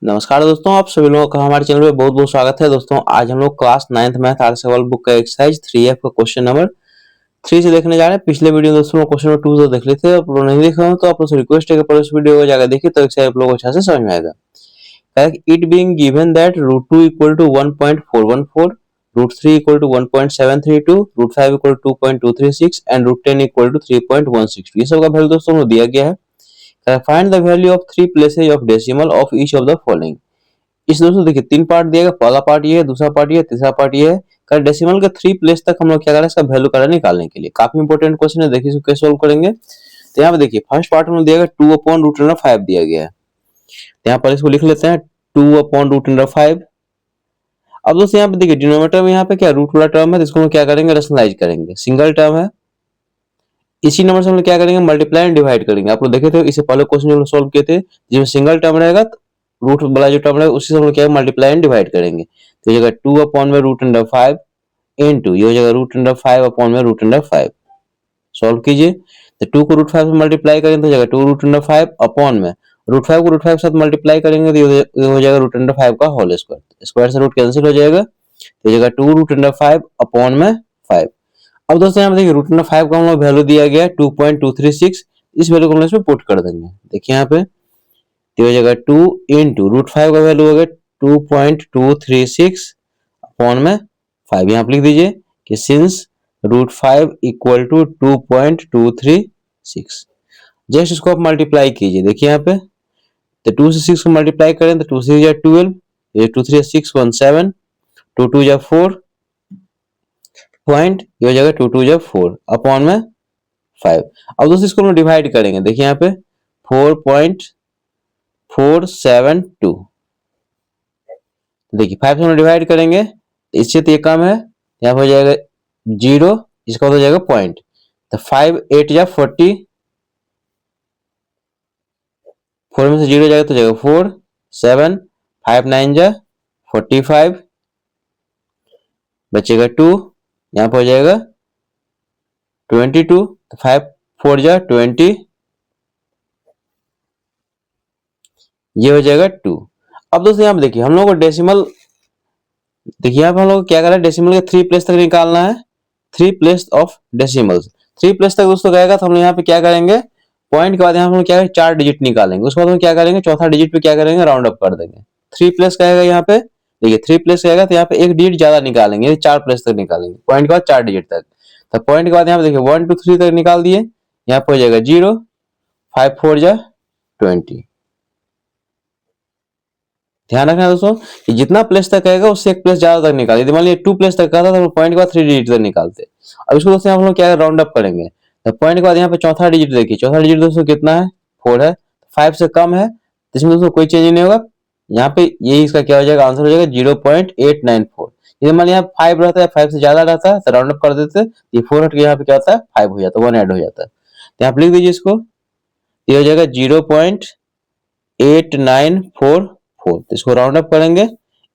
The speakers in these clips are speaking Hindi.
नमस्कार दोस्तों, आप सभी लोगों का हमारे चैनल में बहुत बहुत स्वागत है। दोस्तों आज हम लोग क्लास 9th मैथ आर सवाल बुक का एक्सरसाइज 3F का क्वेश्चन नंबर 3 से देखने जा रहे हैं। पिछले वीडियो में दोस्तों क्वेश्चन नंबर 2 से देख लेते हैं। आप लोग नहीं देखे हो तो आप लोग से रिक्वेस्ट है कि पहले उस वीडियो को जाकर देखिए तो एक्सरसाइज आप लोगों को अच्छे से समझ में आएगा। It being given that √2 equal to 1.414, √3 equal to 1.732, √5 equal to 2.236 and √10 equal to 3.162। ये सब का वैल्यू दोस्तों दिया गया है। Find the value of 3 places of decimal of each of the following. इस दोस्तों देखिए 3 पार्ट दिया गया। पहला पार्ट ये है, दूसरा पार्ट ये है, तीसरा पार्ट ये है। कर डेसिमल के 3 प्लेस तक हम लोग क्या करें, इसका वैल्यू करें निकालने के लिए। काफी इंपॉर्टेंट क्वेश्चन है, देखिए इसको कैसे सॉल्व करेंगे। तो यहाँ पे देखिए फर्स्ट पार्ट में दिया गया 2/√5 दिया गया है। तो यहाँ पर इसको लिख लेते हैं 2/√5। अब दोस्तों यहाँ पे देखिए डिनोमिनेटर में यहाँ पे क्या रूट वाला टर्म है, तो इसको हम क्या करेंगे, रेशनलाइज करेंगे। सिंगल टर्म है, इसी नंबर से हम लोग क्या करेंगे, मल्टीप्लाई एंड डिवाइड करेंगे। आप लोग देखे थे इससे पहले क्वेश्चन जो हम सॉल्व किए थे, जिसमें सिंगल टर्म रहेगा रूट वाला जो टर्म रहेगा उसी से हम लोग क्या मल्टीप्लाई एंड डिवाइड करेंगे। तो ये जगह 2/√5 इनटू ये हो जाएगा √5/√5। सॉल्व कीजिए। तो 2 को √5 से मल्टीप्लाई करेंगे तो जगह 2√5 अपॉन में √5 को √5 के साथ मल्टीप्लाई करेंगे तो ये हो जाएगा √5 का होल स्क्वायर। स्क्वायर से रूट कैंसिल हो जाएगा, तो जगह 2√5 अपॉन में 5। अब दोस्तों यहाँ पे देखिए √5 का हम लोग वैल्यू दिया गया है 2.236। इस वैल्यू को हम इसमें पुट कर देंगे। देखिए यहाँ पे तो हो जाएगा 2 इंटू √5 का वैल्यू हो गया 2.236 अपॉन में 5। यहाँ पे लिख दीजिए कि सिंस √5 इक्वल टू 2.236। जस्ट इसको आप मल्टीप्लाई कीजिए। देखिए यहाँ पे तो 2 से 6 को मल्टीप्लाई करें तो 2 से 12, ये 2 3 6 1 7, 2 2 4 पॉइंट, ये हो जाएगा 2 2 4 अपॉन में 5। अब दोस्तों इसको हम डिवाइड करेंगे। देखिए यहाँ पे 4.472, देखिए 5 से हम डिवाइड करेंगे, इससे तो ये कम है, यहाँ पे हो जाएगा 0, इसका हो जाएगा पॉइंट। तो 5 8 या 40, 4 में से 0 जाएगा तो जाएगा 4 7, 5 9 जा 45, बचेगा 2, यहाँ पे हो जाएगा 22, 5 4 जा 20, ये हो जाएगा 2। अब दोस्तों यहाँ पे देखिए हम लोग को डेसिमल, देखिए यहाँ पे हम लोग क्या कर रहे हैं, डेसिमल के 3 प्लेस तक निकालना है। 3 प्लेस ऑफ डेसिमल्स, 3 प्लेस तक दोस्तों गएगा तो हम लोग यहाँ पे क्या करेंगे, पॉइंट के बाद यहाँ पे हम लोग क्या करेंगे 4 डिजिट निकालेंगे। उसके बाद हम क्या करेंगे, चौथा डिजिट पे क्या करेंगे, राउंड अप कर देंगे। 3 प्लेस कहेगा यहाँ पे, देखिए 3 प्लेस कहेगा तो यहाँ पे एक डिजिट ज्यादा निकालेंगे, 4 प्लेस तक निकालेंगे, पॉइंट के बाद 4 डिजिट तक। तो पॉइंट के बाद यहाँ पे देखिए 1 2 3 तक निकाल दिए, यहाँ पे हो जाएगा 0, 5 4 जा 20। ध्यान रखना दोस्तों कि जितना प्लेस तक कहेगा उससे एक प्लेस ज्यादा तक निकालिए। मान लीजिए 2 प्लेस तक कहा था तो पॉइंट के बाद 3 डिजिट तक निकालते। अब इसको दोस्तों हम लोग क्या राउंड अप करेंगे, तो पॉइंट के बाद यहाँ पे चौथा डिजिट देखिए, चौथा डिजिट दोस्तों कितना है, 4 है, 5 से कम है, तो इसमें दोस्तों कोई चेंज नहीं होगा। यहाँ पे यही इसका क्या हो जाएगा, आंसर हो जाएगा 0.894। यदि मान लिया 5 रहता है, 5 से ज्यादा रहता है तो राउंड अप कर देते, ये 4 हट के यहाँ पे क्या होता है 5 हो जाता है, 1 ऐड हो जाता है। तो यहाँ पे लिख दीजिए इसको, ये हो जाएगा 0.8944। तो इसको राउंड अप करेंगे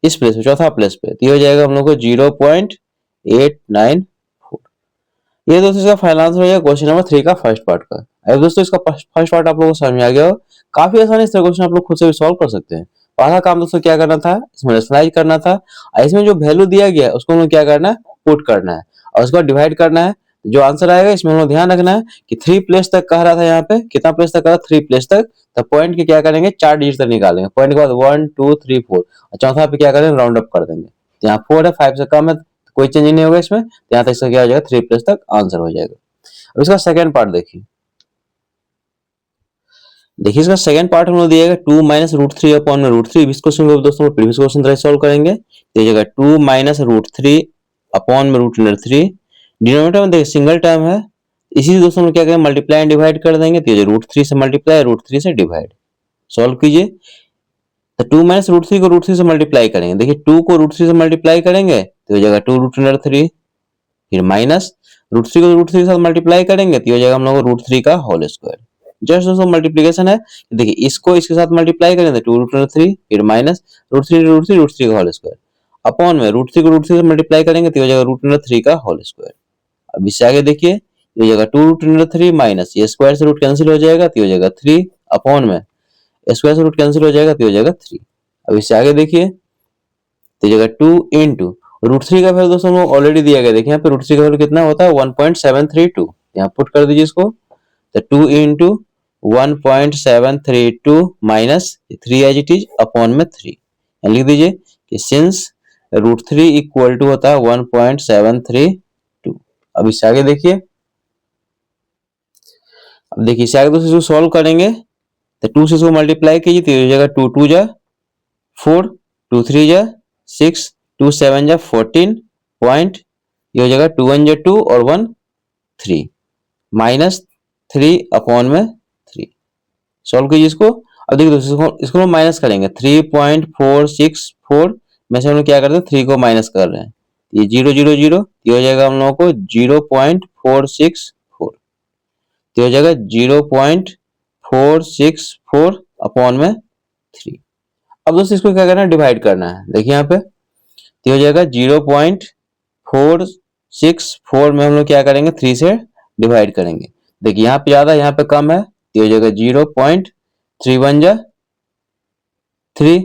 इस प्लेस पे, चौथा प्लेस पे, तो ये हो जाएगा हम लोग को 0.894। ये दोस्तों इसका फाइनल आंसर हो जाएगा क्वेश्चन नंबर 3 का फर्स्ट पार्ट का। अब दोस्तों इसका फर्स्ट पार्ट आप लोगों को समझ में आ गया हो। काफी आसानी से क्वेश्चन आप लोग खुद से भी सॉल्व कर सकते हैं। पहला काम दोस्तों क्या करना था, इसमें रेशनलाइज करना था, और इसमें जो वैल्यू दिया गया है उसको हम लोग क्या करना है, पुट करना है, और उसको डिवाइड करना है। जो आंसर आएगा इसमें हम लोग ध्यान रखना है कि 3 प्लेस तक कह रहा था, यहाँ पे कितना प्लेस तक कह रहा था, 3 प्लेस तक। तो पॉइंट के क्या करेंगे, 4 डिजिट तक निकालेंगे, पॉइंट के बाद 1 2 3 4, और चौथा पे क्या करेंगे, राउंड अप कर देंगे। तो यहाँ 4 है, 5 से कम है, तो कोई चेंज नहीं होगा इसमें, तो यहाँ तक इसका क्या हो जाएगा, 3 प्लेस तक आंसर हो जाएगा। अब इसका सेकंड पार्ट देखिए, इसका सेकंड पार्ट हम लोग दिएगा 2 माइनस √3 अपॉन में √3। इस क्वेश्चन को दोस्तों प्रीवियस क्वेश्चन तरह सॉल्व करेंगे। तो ये जगह 2 माइनस √3 अपॉन में √3। डिनोमिनेटर में देखिए सिंगल टर्म है, इसी दोस्तों हम क्या करेंगे, मल्टीप्लाई एंड डिवाइड कर देंगे। तो ये √3 से मल्टीप्लाई, √3 से डिवाइड, सॉल्व कीजिए। तो 2 माइनस √3 को √3 से मल्टीप्लाई करेंगे। देखिए 2 को √3 से मल्टीप्लाई करेंगे तो ये जगह 2√3, फिर माइनस √3 को √3 के साथ मल्टीप्लाई करेंगे तो ये हो जाएगा हम लोग को √3 का होल स्क्वायर। जस्ट दोस्तों मल्टीप्लिकेशन है, देखिए इसको इसके साथ मल्टीप्लाई करेंगे तो 2√3, फिर माइनस √3 का होल स्क्वायर, अपॉन में √3 को √3 से मल्टीप्लाई करेंगे तो ये हो जाएगा √3 का होल स्क्वायर। अब इससे आगे देखिए ये हो जाएगा 2√3 माइनस, ये स्क्वायर से रूट कैंसिल हो जाएगा तो ये हो जाएगा 3, अपॉन में स्क्वायर से रूट कैंसिल हो जाएगा तो ये हो जाएगा 3। अब इससे आगे देखिए तो जगह 2 इंटू रूट थ्री का वैल्यू दोस्तों हम ऑलरेडी दिया गया, देखिए यहाँ पे रूट थ्री का वैल्यू कितना होता है 1.732, यहाँ पुट कर दीजिए इसको। तो 2 into 1.732 minus 3 as it is upon में 3, लिख दीजिए कि since root three equal to होता है 1.732। अब इससे आगे देखिए, अब देखिए इससे आगे दोस्तों इसको सॉल्व करेंगे तो 2 से इसको मल्टीप्लाई कीजिए तो ये हो जाएगा 2 2 जा 4, 2 3 जा 6, 2 7 जा 14 पॉइंट, ये हो जाएगा 2 1 जा 2 और 1 3 माइनस 3 अपॉन में 3। सॉल्व कीजिए इसको। अब देखिए दोस्तों इसको हम माइनस करेंगे 3.464 में से हम लोग क्या करते हैं 3 को माइनस कर रहे हैं, ये 0 0 0, ये हो जाएगा हम लोगों को 0.464, तो हो जाएगा 0.464 अपॉन में 3। अब दोस्तों इसको क्या करना है डिवाइड करना है, देखिए यहाँ पे तो हो जाएगा 0.464 में हम लोग क्या करेंगे 3 से डिवाइड करेंगे, देखिए यहाँ पे ज्यादा यहाँ पे कम है तो हो जाएगा 0.31 जा 3,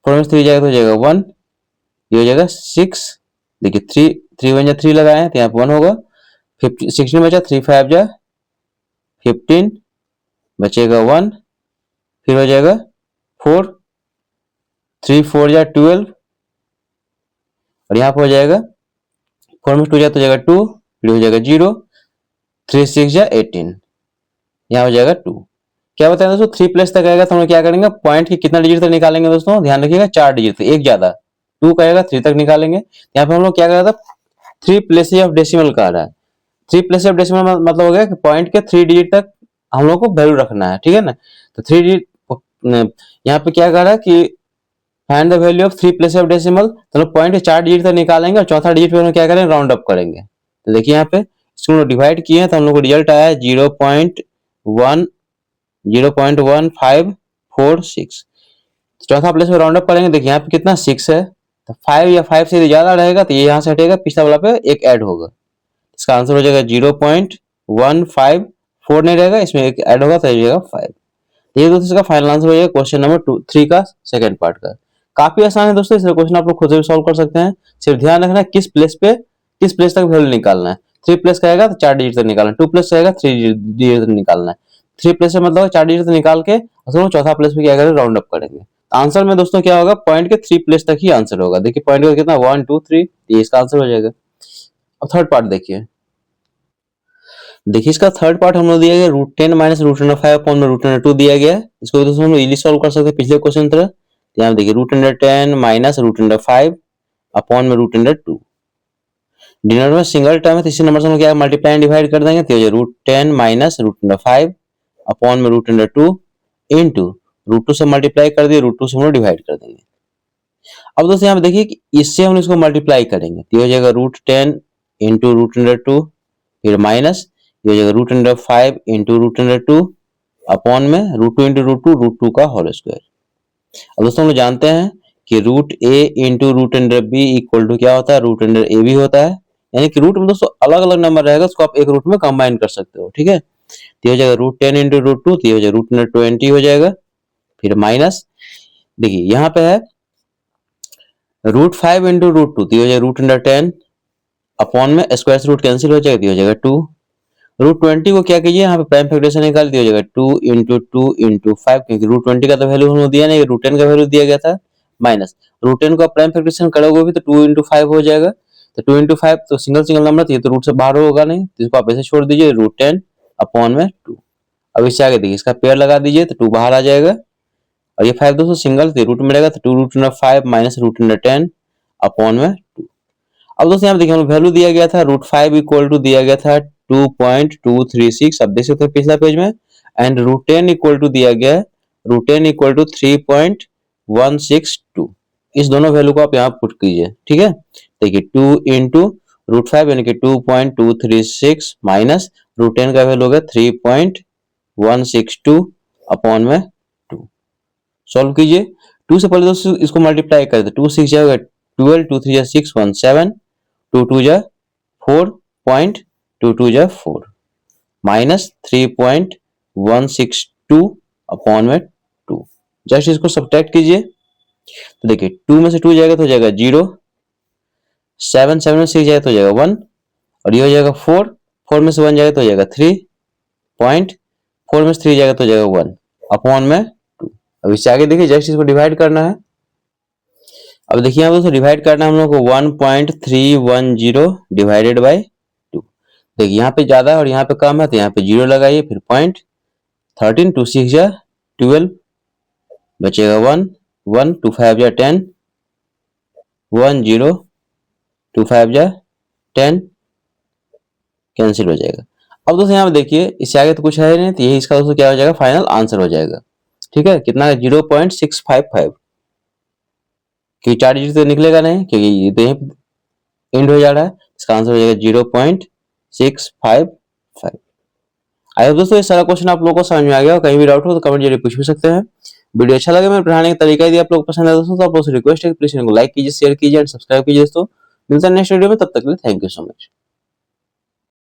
4 में 3 जाएगा तो हो जाएगा 1, ये हो जाएगा 6, देखिए 3 3 1 जा 3 लगाए हैं तो यहाँ पे 1 होगा, 16 बचा 3 5 जा 15 बचेगा 1, फिर हो जाएगा 4, 3 4 जा 12 और यहाँ पे हो जाएगा 4 में 2 जा तो हो जाएगा 2, फिर हो जाएगा 0, 3 6 जा 18, यहाँ हो जाएगा 2। क्या बताया दोस्तों 3 प्लस तक आएगा तो हम लोग क्या करेंगे पॉइंट की कितना डिजिट तक निकालेंगे दोस्तों, ध्यान रखिएगा 4 डिजिट, एक ज्यादा 2 का आएगा 3 तक निकालेंगे। यहाँ पे हम लोग क्या कर रहा था 3 प्लेसेस ऑफ डेसिमल का रहा है, 3 प्लेसेस ऑफ डेसिमल मतलब हो गया कि पॉइंट के 3 डिजिट तक हम लोग को वैल्यू रखना है, ठीक है ना। तो 3 डिजिट यहाँ पे क्या कर रहा है कि find the value of 3 places of decimal, तो लोग पॉइंट के 4 डिजिट तक निकालेंगे और चौथा डिजिट पे हम लोग क्या करेंगे राउंड अप करेंगे। तो देखिए यहाँ पे इसको डिवाइड किए हैं तो हम लोग को रिजल्ट आया 0.1546, चौथा प्लेस पे राउंड अप करेंगे, देखिए यहाँ पे कितना 6 है तो 5 या 5 से ज्यादा रहेगा तो ये यहाँ से हटेगा, पिछला वाला पे एक ऐड होगा, इसका आंसर हो जाएगा 0.154 नहीं रहेगा, इसमें एक ऐड होगा तो जाएगा 5। ये दोस्तों इसका फाइनल आंसर हो जाएगा क्वेश्चन नंबर 3 का सेकंड पार्ट का। काफी आसान है दोस्तों, इसका क्वेश्चन आप लोग खुद से भी सॉल्व कर सकते हैं, सिर्फ ध्यान रखना है किस प्लेस तक वैल्यू निकालना है। 3 प्लस का आएगा तो 4 डिजिट तक निकालना है, 2 प्लस का आएगा 3 डिजिट तक निकालना है, 3 प्लस से मतलब 4 डिजिट तक निकाल के चौथा प्लेस पे क्या करेंगे राउंड अप करेंगे। आंसर में दोस्तों क्या होगा पॉइंट के 3 प्लेस तक ही आंसर होगा, देखिए पॉइंट का कितना 1 2 3, ये इसका आंसर हो जाएगा। अब थर्ड पार्ट देखिए, देखिए इसका थर्ड पार्ट हम लोग दिया गया √10 माइनस √5 अपॉन में √2 दिया गया है, इसको दोस्तों हम लोग इजीली सॉल्व कर सकते हैं पिछले क्वेश्चन की तरह। यहाँ देखिए √10 माइनस √5 अपॉन में √2, डिनोमिनेटर में सिंगल टर्म है तो इसी नंबर से हम क्या मल्टीप्लाई एंड डिवाइड कर देंगे, तो ये √10 माइनस √5 अपॉन में √2 इनटू √2 से मल्टीप्लाई कर दिए, √2 से हम लोग डिवाइड कर देंगे। अब दोस्तों यहाँ पे देखिए कि इससे हम इसको मल्टीप्लाई करेंगे तो ये हो जाएगा √10 इंटू √2, फिर माइनस ये हो जाएगा √5 इंटू √2 अपॉन में √2 इंटू √2 का होल स्क्वायर। अब दोस्तों हम लोग जानते हैं कि √a into √b equal to क्या होता है √ab होता है, यानी कि रूट में दोस्तों अलग अलग नंबर रहेगा उसको आप एक रूट में कंबाइन कर सकते हो, ठीक है। तो हो जाएगा √10 इंटू √2 तो हो जाएगा √20 हो जाएगा, फिर माइनस देखिए यहाँ पे है √5 इंटू √2 तो हो जाएगा √10 अपॉन में स्क्वायर से रूट कैंसिल हो जाएगा, हो जाएगा 2। √20 को क्या कीजिए यहाँ पे प्राइम फैक्टराइजेशन निकाल दिया, हो जाएगा 2 इंटू 5, क्योंकि √20 का तो वैल्यू हमने दिया नहीं, √10 का वैल्यू दिया गया था, माइनस √10 को प्राइम फैक्टराइजेशन करोगे भी तो 2 इंटू 5 हो जाएगा, तो 2 इंटू 5 तो सिंगल नंबर तो ये तो रूट से बाहर होगा नहीं, तो इसको आप ऐसे छोड़ दीजिए √10 अपॉन में 2। अब इससे आगे देखिए इसका पेयर लगा दीजिए तो 2 बाहर आ जाएगा, और ये 5 दोस्तों सिंगल रूट में रहेगा तो 2 √5 माइनस √10 अपॉन में 2। अब दोस्तों यहाँ देखिए हम वैल्यू दिया गया था √5 इक्वल टू दिया गया था 2.236, अब देख सकते हैं पिछला पेज में, एंड √10 इक्वल टू दिया गया है √10 इक्वल टू 3.162, इस दोनों वैल्यू को आप यहाँ पुट कीजिए, ठीक है। देखिए 2 इंटू √5 यानी कि 2.236 माइनस √10 का वैल्यू होगा 3.162 अपॉन में 2। सॉल्व कीजिए, 2 से पहले दोस्तों इसको मल्टीप्लाई कर दे, 2 6 जाएगा 12, 2 3 6 17, 2 2 जा 4 पॉइंट 2 2 जा 4 माइनस 3.162 अपॉन में 2। जस्ट इसको सब्ट्रैक्ट कीजिए, तो देखिए 2 में से 2 जाएगा तो हो जाएगा 0, 7 7 में 6 जाएगा तो हो जाएगा 1, और ये हो जाएगा 4, 4 में से 1 जाएगा तो हो जाएगा 3 पॉइंट, 4 में से 3 जाएगा तो हो जाएगा 1 अपॉन में 2। अब इससे आगे देखिए जस्ट इसको डिवाइड करना है। अब देखिए यहाँ दोस्तों डिवाइड करना है हम लोग को 1.310 डिवाइडेड बाय 2। देखिए यहाँ पे ज्यादा है और यहाँ पे कम है तो यहाँ पे 0 लगाइए, फिर पॉइंट 13, 2 6 जा 12, बचेगा 1, 1 2 5 जा 10, 1 0 2 5 जा 10, कैंसिल हो जाएगा। अब दोस्तों यहाँ पे देखिए इससे आगे तो कुछ है नहीं, तो यही इसका दोस्तों क्या हो जाएगा, फाइनल आंसर हो जाएगा। ठीक है, कितना 0.655, क्योंकि 4 डिजिट तो निकलेगा नहीं क्योंकि ये तो यहीं एंड हो जा रहा है। इसका आंसर हो जाएगा 0.655। आई होप दोस्तों ये सारा क्वेश्चन आप लोगों को समझ में आ गया। कहीं भी डाउट हो तो कमेंट जरिए पूछ भी सकते हैं। वीडियो अच्छा लगे, मेरे पढ़ाने का तरीका यदि आप लोग को पसंद है दोस्तों तो आप लोगों से रिक्वेस्ट है कि प्लीज इनको लाइक कीजिए, शेयर कीजिए एंड सब्सक्राइब कीजिए दोस्तों। मिलते हैं नेक्स्ट वीडियो में, तब तक के लिए थैंक यू सो मच।